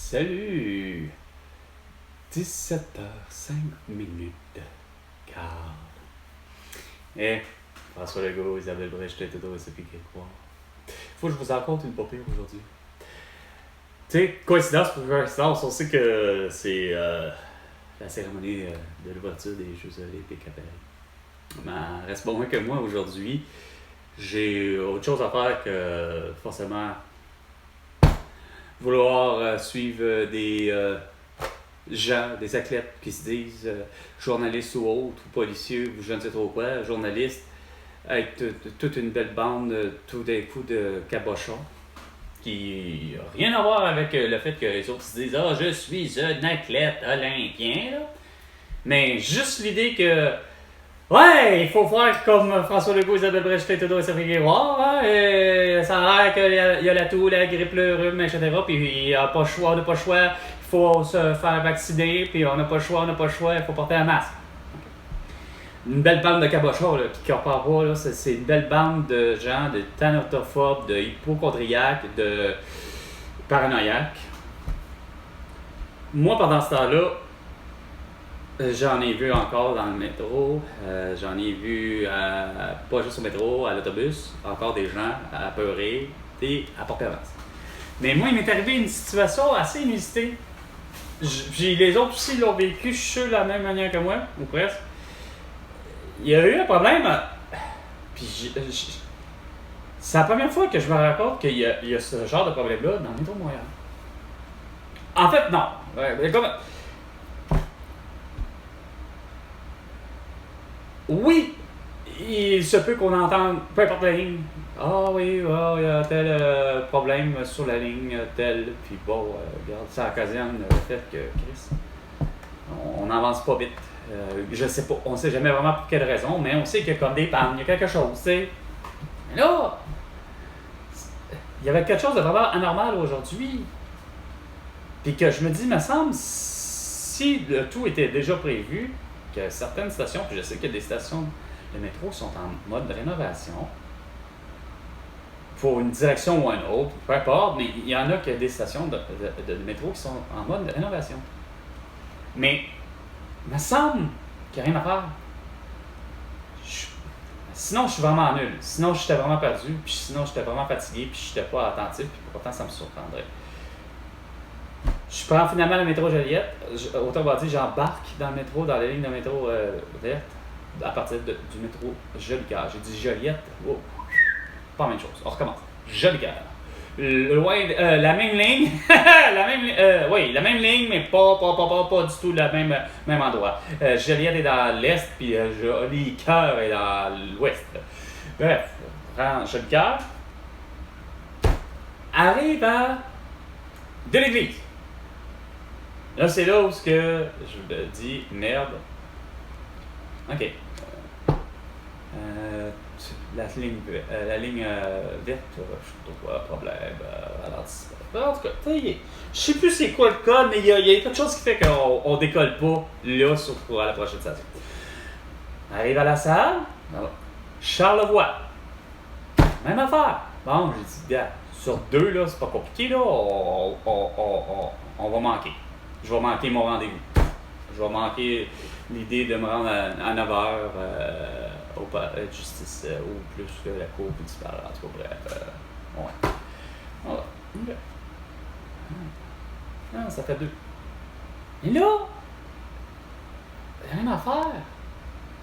Salut! 17h05 Car. François Legault, Isabelle Brecht, Théodore et Sophie Grégoire. Faut que je vous raconte une popée aujourd'hui. Tu sais, coïncidence pour coïncidence, on sait que c'est la cérémonie de l'ouverture des Jeux Olympiques à Paris. Mais reste pas moins que moi aujourd'hui. J'ai autre chose à faire que forcément vouloir suivre des gens, des athlètes qui se disent journalistes ou autres, ou policiers, ou je ne sais trop quoi, journalistes, avec toute une belle bande, tout d'un coup de cabochons, qui n'a rien à voir avec le fait que les autres se disent « Ah, je suis un athlète olympien », là. Mais juste l'idée que ouais, il faut faire comme François Legault, Isabelle Brecht, Théodore et Sophie Grégoire, hein, et ça a l'air qu'il y a la toux, la grippe, le rhume, etc. Puis il n'y a pas le choix, on n'a pas le choix, il faut se faire vacciner, puis on n'a pas le choix, il faut porter un masque. Une belle bande de cabochons là, qui comparent pas, là, c'est une belle bande de gens, de thanatophobes, de hypochondriaques, de paranoïaques. Moi, pendant ce temps-là, j'en ai vu encore dans le métro, j'en ai vu pas juste au métro, à l'autobus, encore des gens apeurés et à porter un masque. Mais moi, il m'est arrivé une situation assez inusitée. Les autres aussi l'ont vécu, je suis sûr, de la même manière que moi, ou presque. Il y a eu un problème, puis c'est la première fois que je me rends compte qu'il y a ce genre de problème-là dans le métro de Montréal. En fait, non. Comme... Oui, il se peut qu'on entende, peu importe la ligne, ah oui, il y a tel problème sur la ligne, tel, puis bon, regarde, ça occasionne le fait que, Chris, on n'avance pas vite. Je sais pas, on sait jamais vraiment pour quelle raison, mais on sait qu'il y a comme des pannes, il y a quelque chose, tu sais. Mais là, il y avait quelque chose de vraiment anormal aujourd'hui. Puis que je me dis, me semble, si le tout était déjà prévu, que certaines stations, puis je sais qu'il y a des stations de métro qui sont en mode de rénovation, pour une direction ou une autre, peu importe, mais il y en a qui ont des stations de métro qui sont en mode de rénovation. Mais, il me semble qu'il n'y a rien à faire. Sinon, je suis vraiment nul. Sinon, j'étais vraiment perdu, puis sinon, j'étais vraiment fatigué, puis je n'étais pas attentif, puis pourtant, ça me surprendrait. Je prends finalement le métro Joliette. Autrement dit, j'embarque dans le métro, dans la ligne de métro verte, à partir du métro Jolicoeur. J'ai dit Joliette, oh, pas la même chose. On recommence. Jolicoeur. La même ligne, oui, la même ligne, mais pas du tout le même endroit. Joliette est dans l'est, puis Jolicoeur est dans l'ouest. Bref, prends Jolicoeur. Arrive à de l'église. Là, c'est là où que je me dis, merde. OK. La ligne verte, je sais pas quoi, problème, en tout cas, je sais plus c'est quoi le code, mais il y a quelque chose qui fait qu'on décolle pas là pour la prochaine station. Arrive à la salle, Charlevoix. Même affaire. Bon, j'ai dit, gars, sur deux, là, c'est pas compliqué, là, on va manquer. Je vais manquer mon rendez-vous. Je vais manquer l'idée de me rendre à 9h au palais de justice ou plus que la cour municipale. En tout cas, bref. Ouais. Voilà. Okay. Non, ça fait 2. Et là, rien à faire.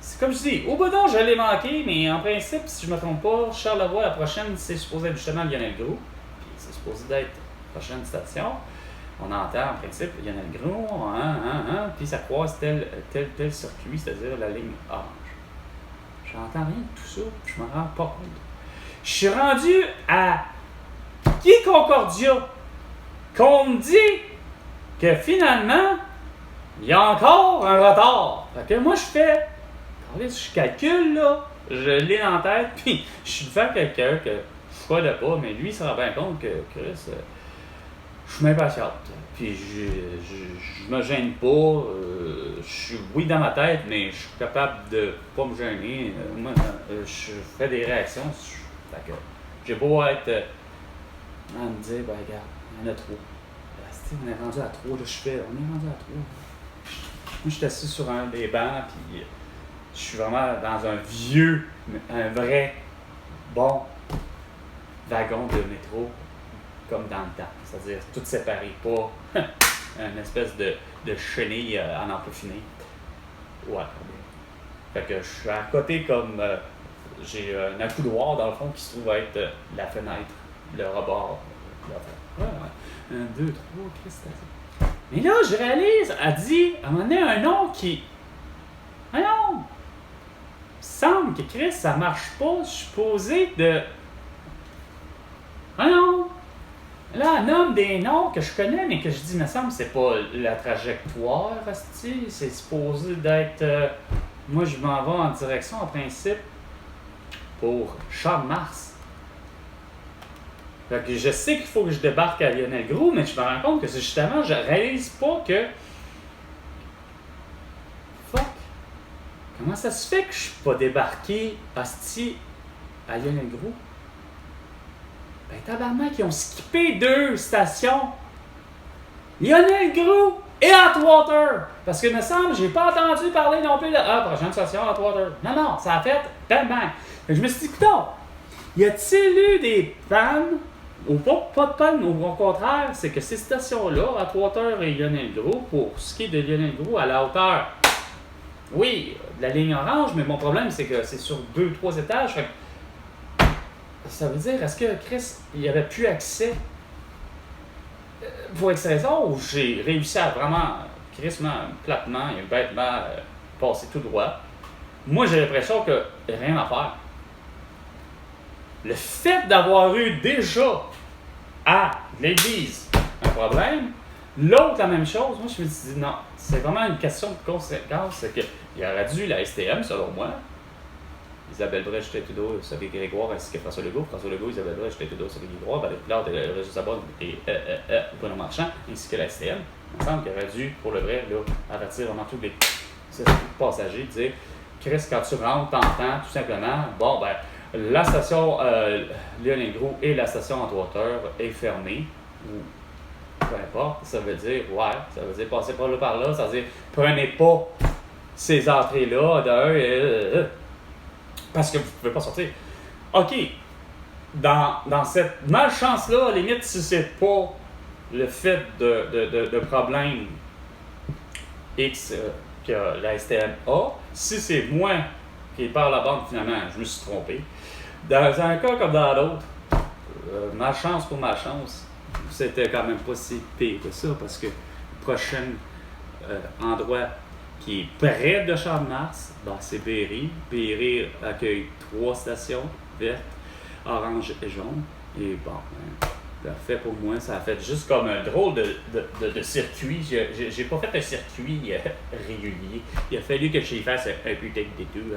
C'est comme je dis, au bout d'un, je l'ai manqué, mais en principe, si je ne me trompe pas, Charlevoix, la prochaine, c'est supposé être justement Lionel Groulx. Puis c'est supposé d'être la prochaine station. On entend en principe Lionel Groulx, puis ça croise tel circuit, c'est-à-dire la ligne orange. J'entends rien de tout ça, je m'en rends pas compte. Je suis rendu à Concordia, qu'on me dit que finalement, il y a encore un retard. Fait que moi, je fais, je calcule, là, je l'ai en tête, puis je suis devant quelqu'un que je connais pas, mais lui, il se rend bien compte que Chris, je suis m'impatiente. Puis je me gêne pas. Je suis oui dans ma tête, mais je suis capable de pas me gêner. Moi, je fais des réactions. Fait que j'ai beau être à me dire, ben regarde, il y en a trop. on est rendu à 3, là, on est rendu à 3. Moi, je suis assis sur un des bancs, puis je suis vraiment dans un vrai bon wagon de métro, comme dans le temps. C'est-à-dire tout séparé, pas une espèce de chenille à n'en plus finir. Ouais. Fait que je suis à côté comme... j'ai un accoudoir dans le fond qui se trouve être la fenêtre, le rebord. Ouais. 1, 2, 3, qu'est-ce que c'est? Mais là, je réalise, elle dit, à un moment donné, un nom qui... Un nom! Il me semble que Chris, ça marche pas. Je suis posé de... Un nom! Là, elle nomme des noms que je connais, mais que je dis, il me semble que c'est pas la trajectoire, asti. C'est supposé d'être... moi, je m'en vais en direction, en principe, pour Champ de Mars. Fait que je sais qu'il faut que je débarque à Lionel Groulx, mais je me rends compte que c'est justement, je réalise pas que... Fuck! Comment ça se fait que je suis pas débarqué, hostie, à Lionel Groulx? Ben tabarnak, ils ont skippé 2 stations. Lionel Groulx et Atwater! Parce que, il me semble, j'ai pas entendu parler non plus de... prochaine station, Atwater. Non, ça a fait tellement. Fait que je me suis dit, putain, y a-t-il eu des pannes? Ou pas de panne, au contraire, c'est que ces stations-là, Atwater et Lionel Groulx, pour ce qui est de Lionel Groulx, à la hauteur, oui, de la ligne orange, mais mon problème, c'est que c'est sur 2-3 étages. Fait que, ça veut dire, est-ce que Chris, il n'y avait plus accès pour X raison, ou j'ai réussi à vraiment, crissement, platement et bêtement passer tout droit? Moi, j'ai l'impression que rien à faire. Le fait d'avoir eu déjà à l'église un problème, l'autre la même chose, moi je me suis dit non, c'est vraiment une question de conséquence, c'est qu'il aurait dû la STM, selon moi, Isabelle Brèche, Justin Trudeau, Sophie Grégoire, ainsi que François Legault, Isabelle Brèche, Justin Trudeau, Sophie Grégoire, Valérie Plante, Régis Sabonne et Bruno Marchand, ainsi que la STM. Il me semble qu'il aurait dû, pour le vrai, là, avertir vraiment tous les passagers, dire Chris, quand tu rentres, t'entends tout simplement, bon ben, la station Lionel Groulx et la station Atwater est fermée, ou peu importe, ça veut dire, passez pas là par là, ça veut dire, prenez pas ces entrées-là parce que vous pouvez pas sortir. OK, dans cette malchance-là, à la limite, si c'est pas le fait de problèmes X que la STM a, si c'est moi qui par la banque, finalement, je me suis trompé. Dans un cas comme dans l'autre, malchance pour malchance, c'était quand même pas si pire que ça, parce que le prochain endroit qui est près de Champ-de-Mars, c'est Berry. Berry accueille 3 stations, verte, orange et jaune. Et bon, fait pour moi, ça a fait juste comme un drôle de circuit. J'ai pas fait un circuit régulier. Il a fallu que je fasse un putain de détour.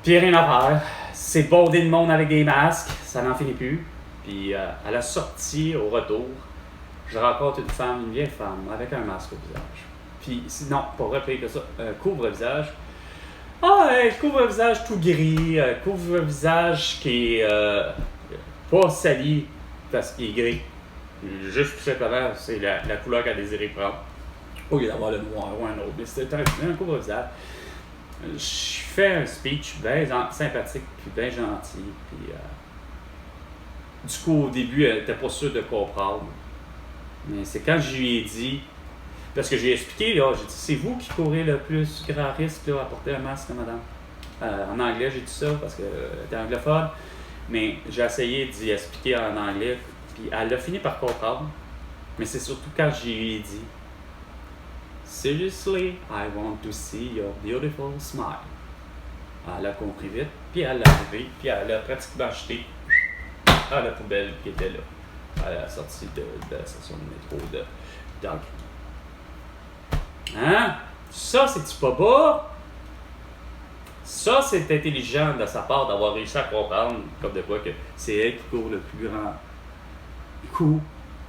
Puis rien à faire. C'est bondé de monde avec des masques. Ça n'en finit plus. Puis à la sortie, au retour, je rencontre une vieille femme, avec un masque au visage. Puis non, pas vrai, pire que ça, couvre-visage. Couvre-visage tout gris, couvre-visage qui est pas sali parce qu'il est gris. Juste tout simplement, c'est la couleur qu'elle a désiré prendre. Au lieu d'avoir le noir ou un autre. Mais c'est un couvre-visage. Je fais un speech bien sympathique, puis bien gentil. Puis, du coup, au début, elle n'était pas sûre de comprendre. Mais c'est quand je lui ai dit, parce que j'ai expliqué, là, j'ai dit, c'est vous qui courez le plus grand risque là, à porter un masque, madame. En anglais, j'ai dit ça parce qu'elle était anglophone. Mais j'ai essayé d'y expliquer en anglais, puis elle a fini par comprendre. Mais c'est surtout quand je lui ai dit, Seriously, I want to see your beautiful smile. Elle a compris vite, puis elle l'a levé, puis elle a pratiquement jeté à la poubelle qui était là, à la sortie de la station de métro de Doug. Hein? Ça, c'est-tu pas bas? Ça, c'est intelligent de sa part d'avoir réussi à comprendre, comme de quoi, que c'est elle qui court le plus grand coût,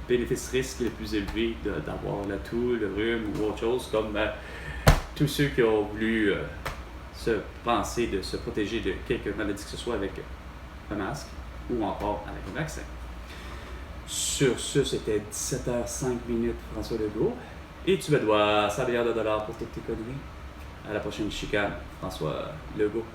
bénéfice-risque le plus élevé d'avoir la toux, le rhume ou autre chose, comme tous ceux qui ont voulu se penser de se protéger de quelque maladie que ce soit avec un masque ou encore avec un vaccin. Sur ce, c'était 17h05 François Legault. Et tu me dois 100 milliards de dollars pour toutes tes conneries. À la prochaine chicane, François Legault.